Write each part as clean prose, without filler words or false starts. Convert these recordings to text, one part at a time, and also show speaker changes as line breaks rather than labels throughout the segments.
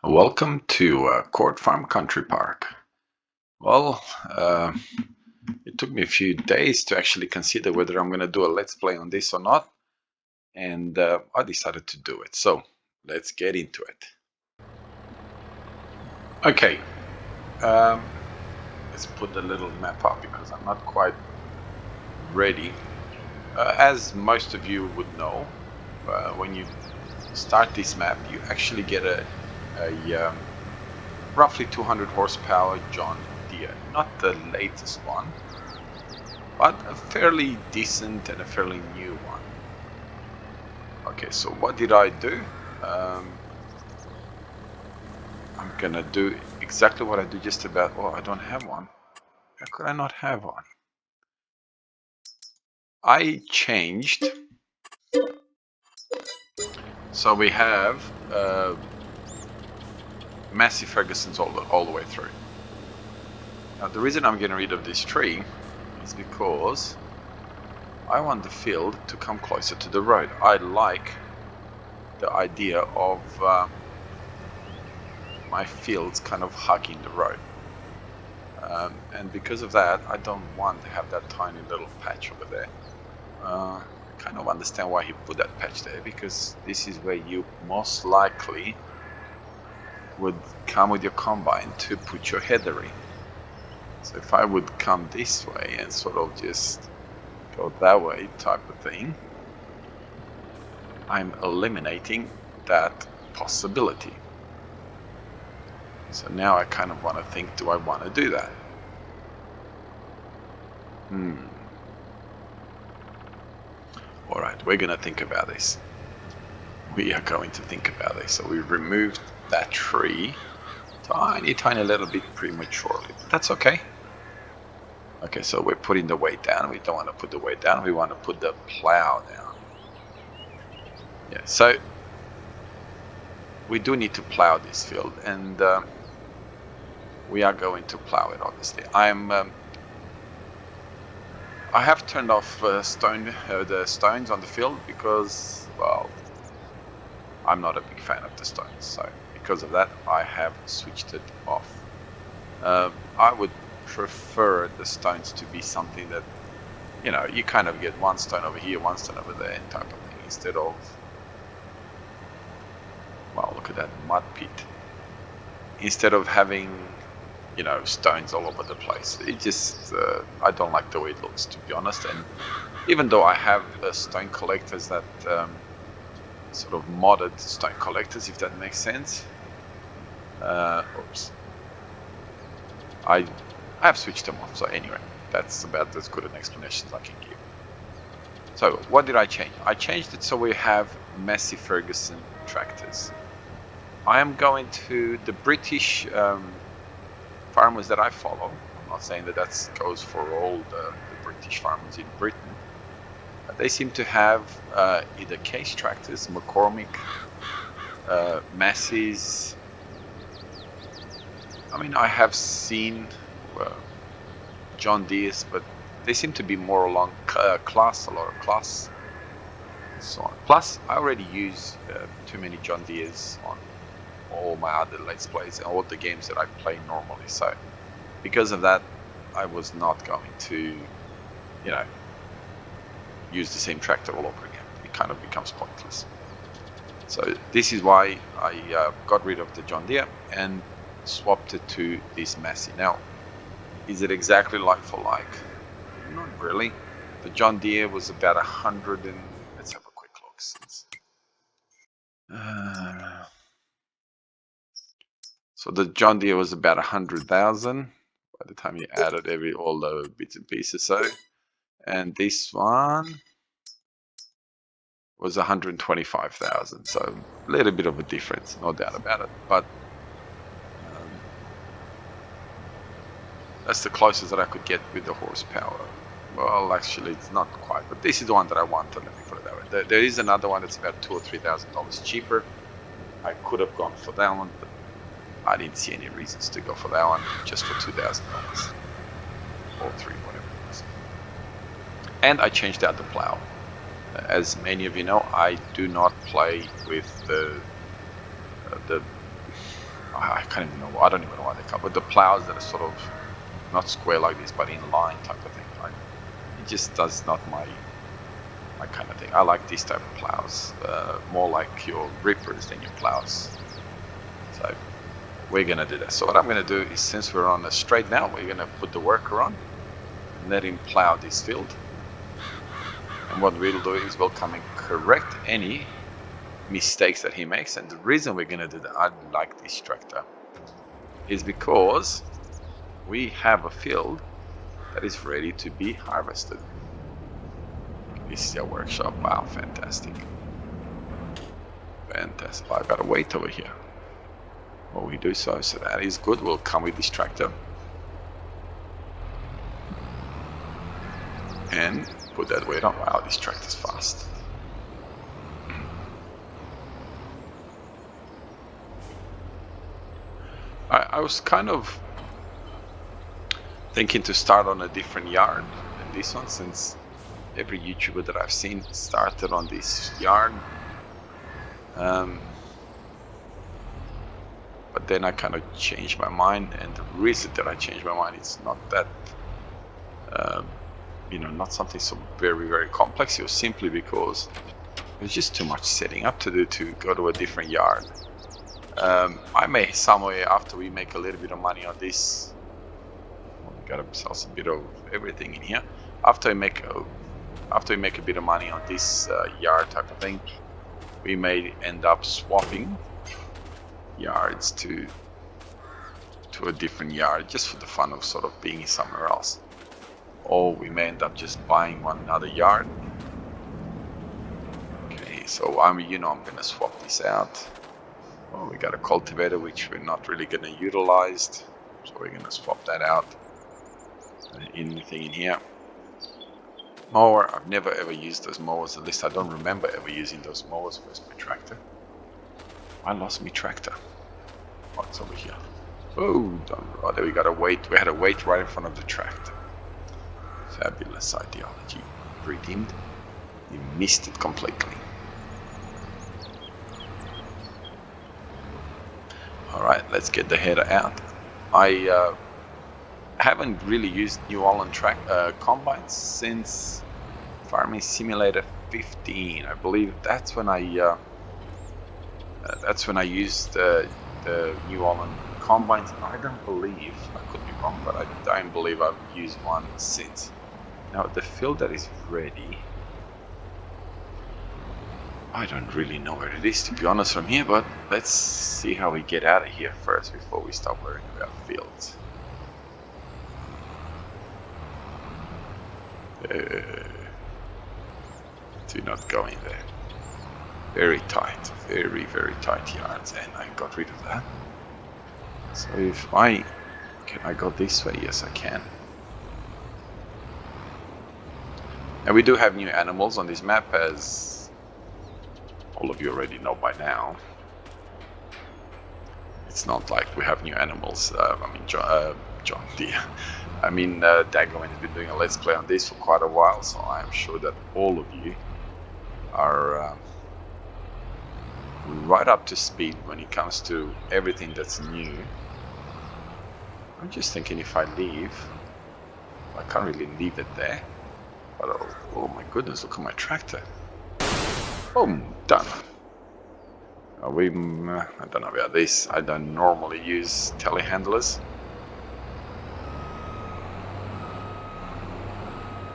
Welcome to Court Farm Country Park. Well, it took me a few days to actually consider whether I'm going to do a Let's Play on this or not, and I decided to do it. So, let's get into it. Okay, um, let's put the little map up because I'm not quite ready. As most of you would know, when you start this map, you actually get a roughly 200 horsepower John Deere. Not the latest one, but a fairly decent and a fairly new one. Okay, so what did I do? I'm gonna do exactly what I do just about... Oh, I don't have one. How could I not have one? I changed. So we have Massey Ferguson's all the way through. Now the reason I'm getting rid of this tree is because I want the field to come closer to the road. I like the idea of my fields kind of hugging the road. And because of that, I don't want to have that tiny little patch over there. I kind of understand why he put that patch there, because this is where you most likely would come with your combine to put your header in. So if I would come this way and sort of just go that way type of thing, I'm eliminating that possibility. So now I kind of want to think, do I want to do that? Alright, we're going to think about this. We are going to think about this. So we removed that tree tiny little bit prematurely, but that's okay. Okay, so we're putting the weight down. We don't want to put the weight down. We want to put the plow down. Yeah, so we do need to plow this field, and we are going to plow it, obviously. I have turned off the stones on the field because, well, I'm not a big fan of the stones. So because of that, I have switched it off. I would prefer the stones to be something that, you know, you kind of get one stone over here, one stone over there type of thing, instead of, well, look at that mud pit. Instead of having, you know, stones all over the place. It just, I don't like the way it looks, to be honest. And even though I have stone collectors that sort of modded stone collectors, if that makes sense. Oops. I have switched them off. So anyway, that's about as good an explanation as I can give. So what did I change? I changed it so we have Massey Ferguson tractors. I am going to the British farmers that I follow. I'm not saying that that goes for all the British farmers in Britain. They seem to have either Case tractors, McCormick, Massey's. I mean, I have seen John Deere's, but they seem to be more along class, a lot of class, and so on. Plus, I already use too many John Deere's on all my other Let's Plays and all the games that I play normally. So, because of that, I was not going to, you know, use the same tractor all over again. It kind of becomes pointless. So this is why I got rid of the John Deere and swapped it to this Massey. Now, is it exactly like for like? Not really. The John Deere was about 100 and... Let's have a quick look. So the John Deere was about 100,000 by the time you added all the bits and pieces. So, and this one was 125,000. So a little bit of a difference, no doubt about it. But that's the closest that I could get with the horsepower. Well, actually, it's not quite, but this is the one that I wanted. Let me put it that way. There is another one that's about $2,000 or $3,000 cheaper. I could have gone for that one, but I didn't see any reasons to go for that one just for $2,000 or $3,000, whatever it was. And I changed out the plow. As many of you know, I do not play with the I can't even know. I don't even know why they come. But the plows that are sort of not square like this, but in line type of thing. It just does not my kind of thing. I like this type of plows, more like your rippers than your plows. So we're gonna do that. So what I'm gonna do is, since we're on a straight now, we're gonna put the worker on and let him plow this field. And what we'll do is we'll come and correct any mistakes that he makes. And the reason we're gonna do that, I like this tractor, is because we have a field that is ready to be harvested. This is our workshop. Wow, fantastic. Fantastic. I gotta wait over here while we do so. So that is good. We'll come with this tractor and put that weight on. Wow, this tractor's fast. I was kind of thinking to start on a different yard than this one, since every YouTuber that I've seen started on this yard. But then I kind of changed my mind, and the reason that I changed my mind is not that, not something so very, very complex. It was simply because it was just too much setting up to do to go to a different yard. I may somewhere, after we make a little bit of money on this, we got ourselves a bit of everything in here. After we make a bit of money on this yard type of thing, we may end up swapping yards to a different yard, just for the fun of sort of being somewhere else. Or we may end up just buying another yard. Okay, so I'm gonna swap this out. Well, we got a cultivator which we're not really gonna utilize, so we're gonna swap that out. Anything in here? Mower, I've never ever used those mowers, at least I don't remember ever using those mowers. Where's my tractor? I lost my tractor. What's over here? Oh, there we got a wait. We had a wait right in front of the tractor. Fabulous ideology. Redeemed. You missed it completely. Alright, let's get the header out. I haven't really used New Holland combines since Farming Simulator 15. I believe that's when I used the New Holland combines. I don't believe, I could be wrong, but I don't believe I've used one since. Now the field that is ready, I don't really know where it is, to be honest, from here, but let's see how we get out of here first before we start worrying about fields. Do not go in there. Very tight, very, very tight yards, and I got rid of that. So can I go this way? Yes, I can. And we do have new animals on this map, as all of you already know by now. It's not like we have new animals. John Deere. Dagoman has been doing a Let's Play on this for quite a while, so I'm sure that all of you are right up to speed when it comes to everything that's new. I'm just thinking, if I leave, I can't really leave it there. But oh my goodness, look at my tractor. Boom, done. I don't know about this. I don't normally use telehandlers.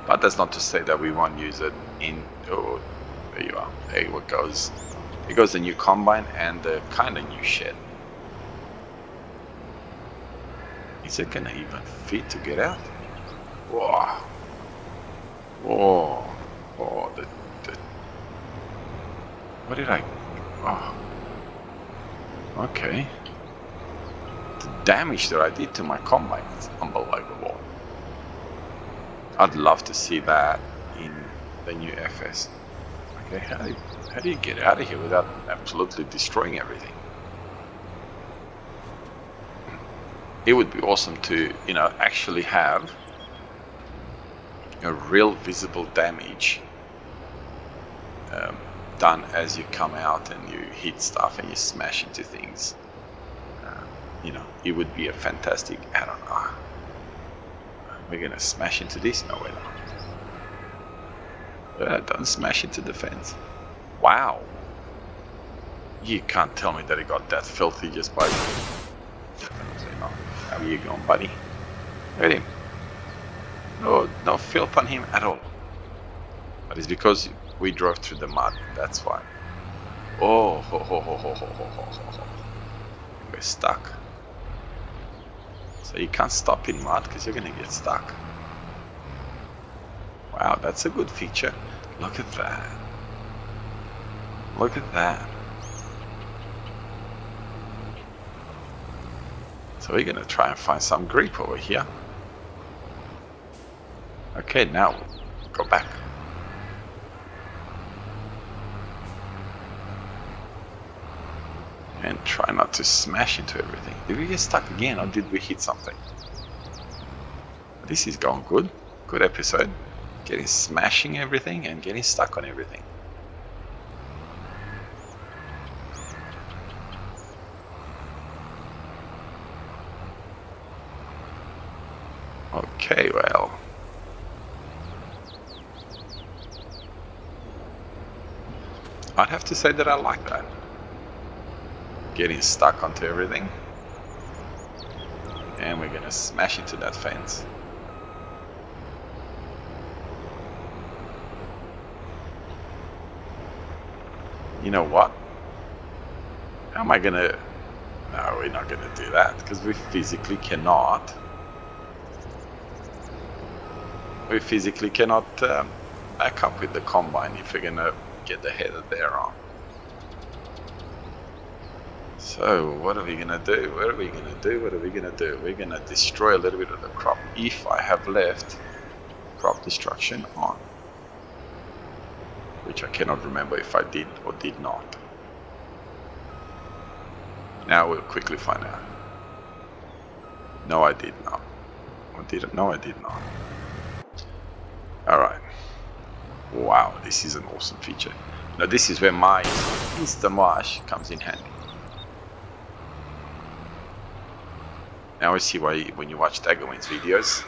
But that's not to say that we won't use it in... Oh, there you are. There it goes. Here goes the new combine and the kind of new shed. Is it gonna even fit to get out? Whoa. Whoa. Oh, what did I... Oh. Okay. The damage that I did to my combine is unbelievable. I'd love to see that in the new FS. Okay, how do you get out of here without absolutely destroying everything? It would be awesome to, actually have a real visible damage done as you come out and you hit stuff and you smash into things. it would be a fantastic add-on. We're gonna smash into this? No, we're not. Don't smash into the fence. Wow. You can't tell me that it got that filthy just by... Definitely not. How are you going, buddy? Look at him. No filth on him at all. But it's because we drove through the mud. That's why. Oh, ho, ho, ho, ho, ho, ho, ho, ho. We're stuck. So you can't stop in mud because you're going to get stuck. Wow, that's a good feature. Look at that. Look at that. So we're going to try and find some grip over here. Okay, now go back. And try not to smash into everything. Did we get stuck again or did we hit something? This is going good. Good episode. Getting smashing everything and getting stuck on everything. Okay, well. I'd have to say that I like that. Getting stuck onto everything. And we're gonna smash into that fence. You know what? How am I gonna... No, we're not gonna do that because we physically cannot. We physically cannot back up with the combine if we're gonna get the header there on. So what are we gonna do? What are we gonna do? What are we gonna do? We're gonna destroy a little bit of the crop if I have left crop destruction on, which I cannot remember if I did or did not. Now we'll quickly find out. No, I did not. Or did it? No, I did not. All right. Wow, this is an awesome feature. Now this is where my Instant Wash comes in handy. Now I see why when you watch Daggerwin's videos,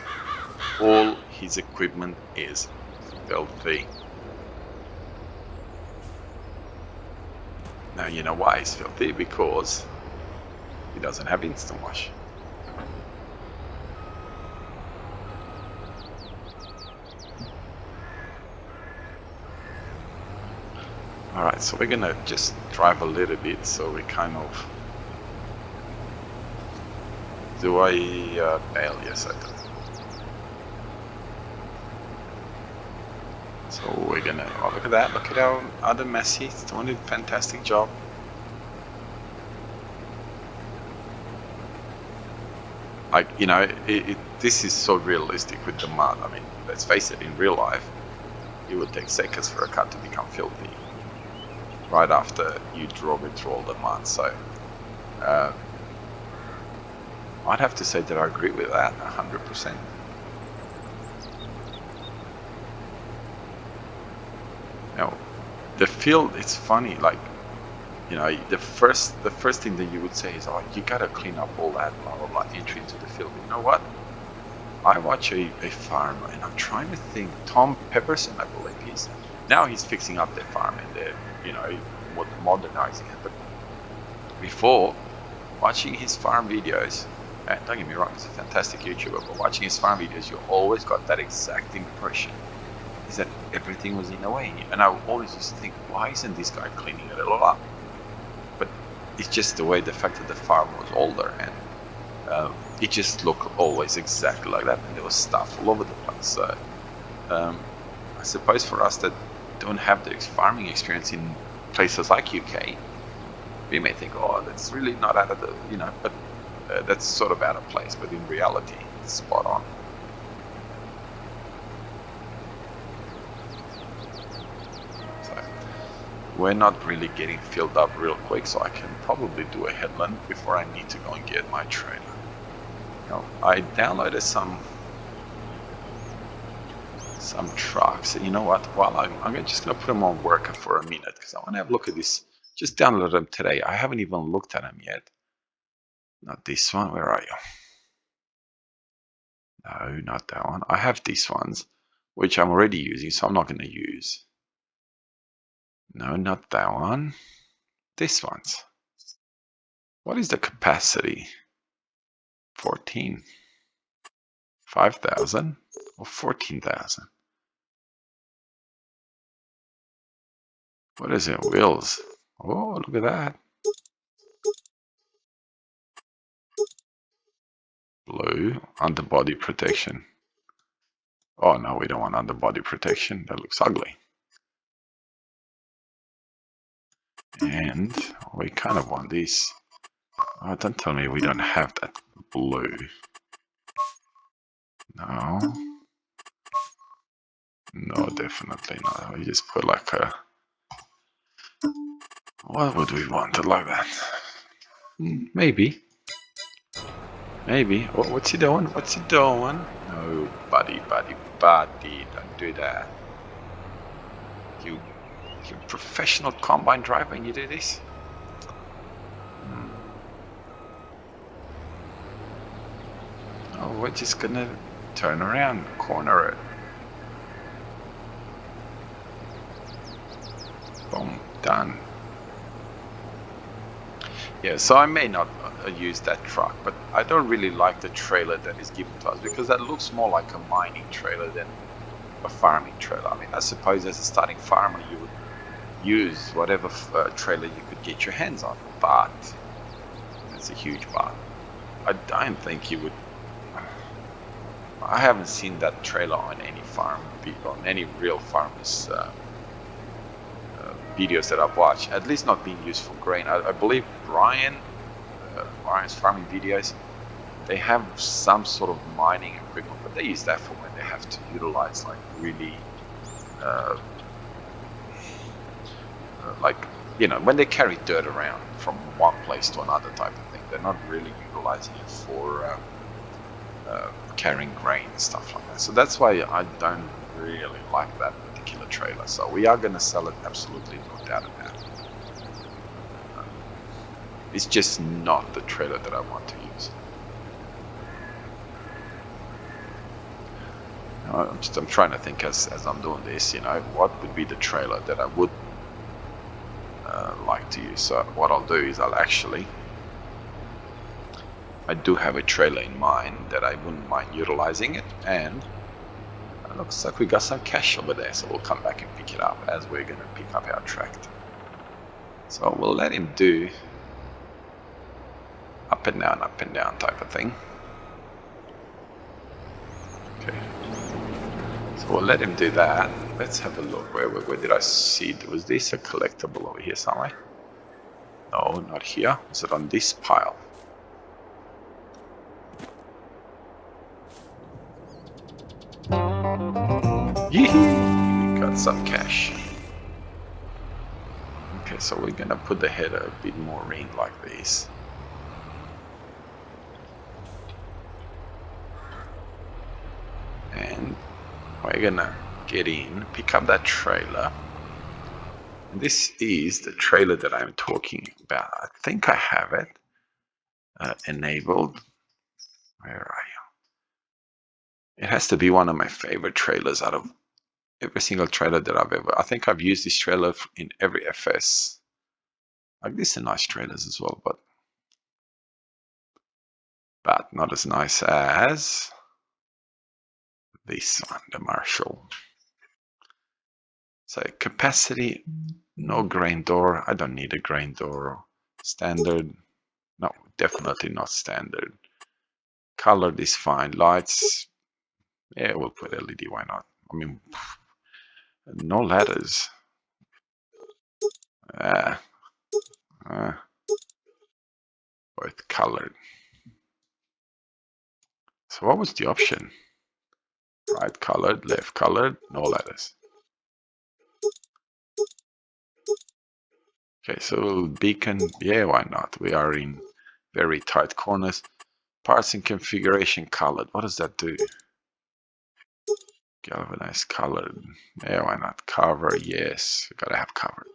all his equipment is filthy. Now you know why it's filthy, because he doesn't have Instant Wash. Alright, so we're gonna just drive a little bit so we kind of... Do I bail? Yes, I do. So we're gonna... Oh, look at that. Look at our other Messi. He's doing a fantastic job. Like, you know, this is so realistic with the mud. I mean, let's face it, in real life, it would take seconds for a car to become filthy right after you drove it through all the mud. So I'd have to say that I agree with that 100%. Now, the field, it's funny, like, you know, the first thing that you would say is, oh, you gotta clean up all that blah blah blah entry into the field. You know what? I watch a farm and I'm trying to think. Tom Pepperson, I believe he's fixing up their farm and they're, you know, modernizing it. But before, watching his farm videos, and don't get me wrong, he's a fantastic YouTuber, but watching his farm videos, you always got that exact impression, is that everything was in a way. And I always used to think, why isn't this guy cleaning it all up? But it's just the fact that the farm was older and it just looked always exactly like that, and there was stuff all over the place. So I suppose for us that don't have the farming experience in places like UK, we may think, oh, that's really not out of the, you know, but that's sort of out of place. But in reality, it's spot on. So we're not really getting filled up real quick, so I can probably do a headland before I need to go and get my trailer. Now, I downloaded some trucks. You know what? Well, I'm just gonna put them on worker for a minute because I want to have a look at this. Just downloaded them today. I haven't even looked at them yet. Not this one. Where are you? No, not that one. I have these ones, which I'm already using, so I'm not going to use. No, not that one. This one's. What is the capacity? 14. 5,000 or 14,000? What is it? Wheels. Oh, look at that. Blue. Underbody protection. Oh, no, we don't want underbody protection. That looks ugly. And we kind of want this. Oh, don't tell me we don't have that blue. No. No, definitely not. We just put like a... What would we want it like that? Maybe. Maybe. Oh, what's he doing? What's he doing? No, buddy. Don't do that. You professional combine driver and you do this? Oh, we're just gonna turn around, corner it. Boom, done. Yeah, so I may not use that truck, but I don't really like the trailer that is given to us because that looks more like a mining trailer than a farming trailer. I mean, I suppose as a starting farmer, you would use whatever trailer you could get your hands on, but it's a huge but. I don't think you would. I haven't seen that trailer on any farm, on any real farmers videos that I've watched. At least not being used for grain. I believe Ryan's farming videos, they have some sort of mining equipment, but they use that for when they have to utilize like really, like, you know, when they carry dirt around from one place to another type of thing. They're not really utilizing it for carrying grain and stuff like that. So that's why I don't really like that particular trailer. So we are going to sell it, absolutely, no doubt about it. It's just not the trailer that I want to use. I'm trying to think as I'm doing this, you know, what would be the trailer that I would like to use. So what I'll do is I do have a trailer in mind that I wouldn't mind utilizing it, and it looks like we got some cash over there, so we'll come back and pick it up as we're going to pick up our tractor. So we'll let him do up and down type of thing. Okay. So we'll let him do that. Let's have a look. Where did I see? Was this a collectible over here somewhere? No, not here. Is it on this pile? Yee! We got some cash. Okay, so we're gonna put the header a bit more in like this. And we're gonna get in, pick up that trailer. And this is the trailer that I'm talking about. I think I have it enabled. Where are you? It has to be one of my favorite trailers out of every single trailer that I've ever. I think I've used this trailer in every FS. Like, these are nice trailers as well, but not as nice as this one, the Marshall. So capacity, no grain door. I don't need a grain door. Standard, no, definitely not standard. Colored is fine. Lights, yeah, we'll put LED. Why not? I mean, no ladders. Both colored. So what was the option? Right colored, left colored, no ladders. Okay, so beacon, yeah, why not? We are in very tight corners. Parts and configuration colored. What does that do? Galvanized colored. Yeah, why not? Cover, yes. We gotta have cover.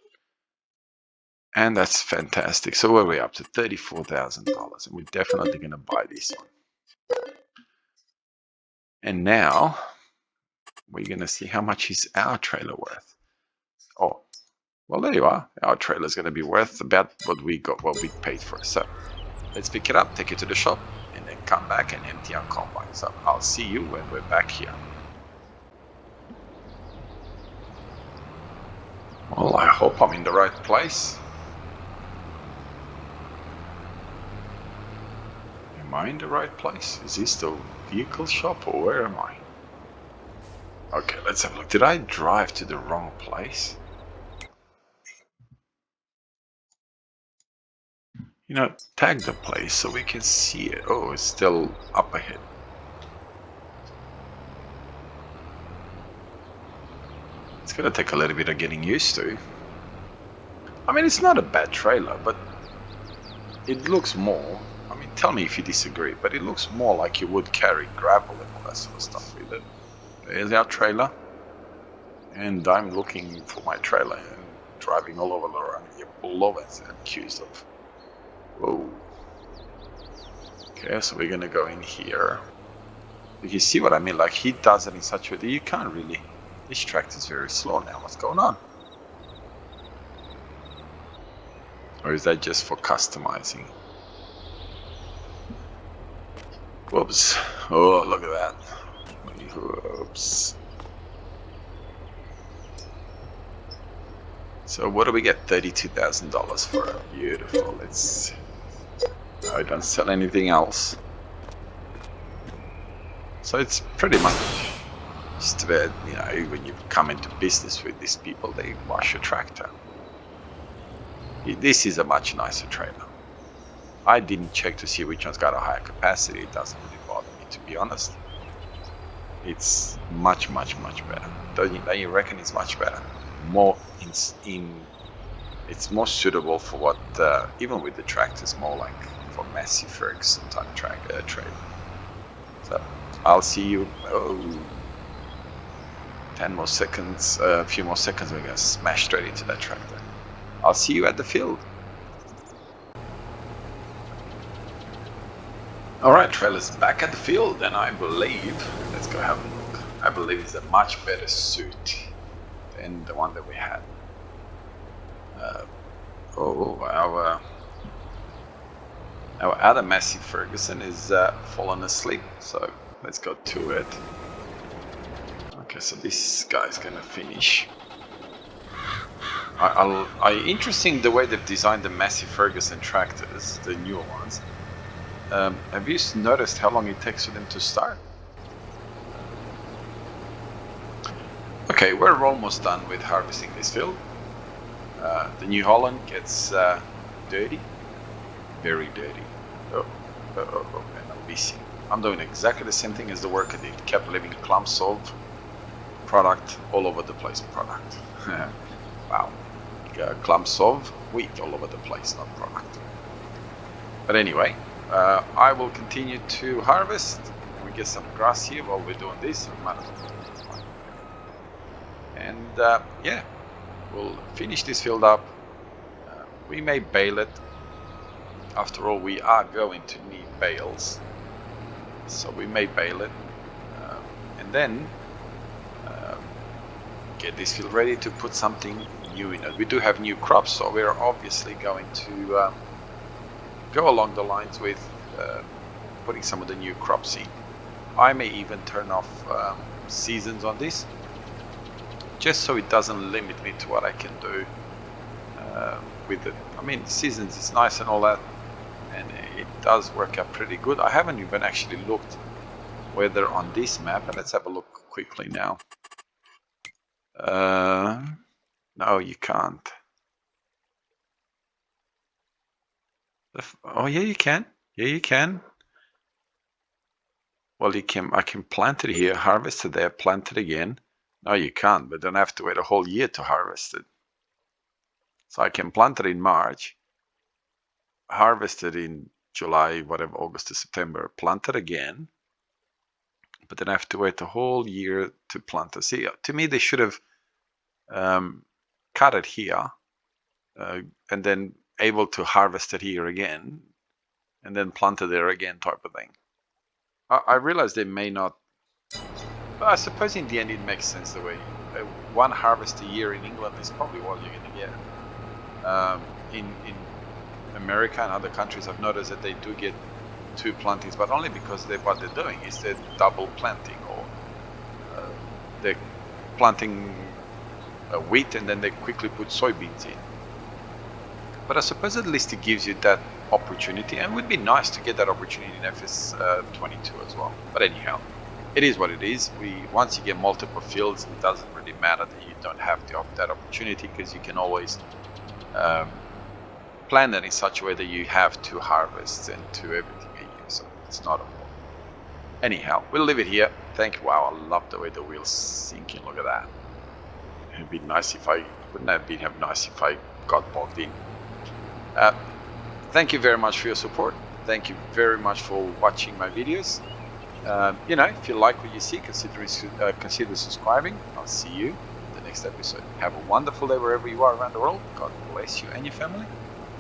And that's fantastic. So where are we up to? $34,000. And we're definitely going to buy this one. And now we're going to see how much is our trailer worth. Oh, well, there you are. Our trailer is going to be worth about what we paid for. So let's pick it up, take it to the shop, and then come back and empty our combine. So I'll see you when we're back here. Well, I hope I'm in the right place. Am I in the right place? Is this the vehicle shop or where am I? Okay, let's have a look. Did I drive to the wrong place? You know, tag the place so we can see it. Oh, it's still up ahead. It's gonna take a little bit of getting used to. I mean, it's not a bad trailer, but it looks more, I mean, tell me if you disagree, but it looks more like you would carry gravel and all that sort of stuff with it. There's our trailer, and I'm looking for my trailer and driving all over around here, pull over and accused of. Whoa. Okay, so we're gonna go in here. You see what I mean? Like, he does it in such a way that you can't really. This tractor's very slow now. What's going on? Or is that just for customizing? Whoops. Oh, look at that. Whoops. So what do we get? $32,000 for it. Beautiful. It's. I don't sell anything else. So it's pretty much just about, you know, when you come into business with these people, they wash your tractor. This is a much nicer trailer. I didn't check to see which one's got a higher capacity. It doesn't really bother me, to be honest. It's much, much, much better. Don't you reckon it's much better? More it's more suitable for what, even with the tractors, more like for Massey Ferguson type trailer. So I'll see you. 10 more seconds, a few more seconds, we're gonna smash straight into that tractor. I'll see you at the field. Alright, trailer's back at the field, and I believe, let's go have a look. I believe it's a much better suit than the one that we had. Our other Massey Ferguson is fallen asleep, so let's go to it. Okay, so this guy's gonna finish. Interesting the way they've designed the Massey Ferguson tractors, the newer ones. Have you noticed how long it takes for them to start? Okay, we're almost done with harvesting this field. The New Holland gets dirty, very dirty. And I'm missing. I'm doing exactly the same thing as the worker did. Kept leaving clumps of product all over the place. Product. Wow. Clumps of wheat all over the place, not product. But anyway, I will continue to harvest. We get some grass here while we're doing this. And yeah, we'll finish this field up. We may bale it. After all, we are going to need bales, so we may bale it, and then get this field ready to put something new in it. We do have new crops, so we're obviously going to go along the lines with putting some of the new crops in. I may even turn off seasons on this, just so it doesn't limit me to what I can do with it. I mean, seasons is nice and all that, and it does work out pretty good. I haven't even actually looked whether on this map, and let's have a look quickly now. No, you can't. Oh yeah, you can. Yeah, you can. Well, I can plant it here, harvest it there, plant it again. No, you can't, but then I have to wait a whole year to harvest it. So I can plant it in March, harvest it in July, whatever, August to September, plant it again, but then I have to wait a whole year to plant it. See, to me, they should have cut it here and then able to harvest it here again and then plant it there again type of thing. I realize they may not, but I suppose in the end it makes sense the way one harvest a year in England is probably what you're going to get. In America and other countries, I've noticed that they do get 2 plantings, but only because what they're doing is they're double planting, or they're planting wheat and then they quickly put soybeans in. But I suppose at least it gives you that opportunity, and it would be nice to get that opportunity in FS22 as well. But anyhow, it is what it is. Once you get multiple fields, it doesn't really matter that you don't have that opportunity, because you can always plan that in such a way that you have 2 harvests and 2 everything a year, so it's not a problem. Anyhow, we'll leave it here. Thank you. Wow, I love the way the wheels sink in. Look at that. It'd be nice if wouldn't have been nice if I got bogged in. Thank you very much for your support. Thank you very much for watching my videos. If you like what you see, consider subscribing. I'll see you in the next episode. Have a wonderful day wherever you are around the world. God bless you and your family.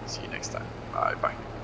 See you next time. Bye bye.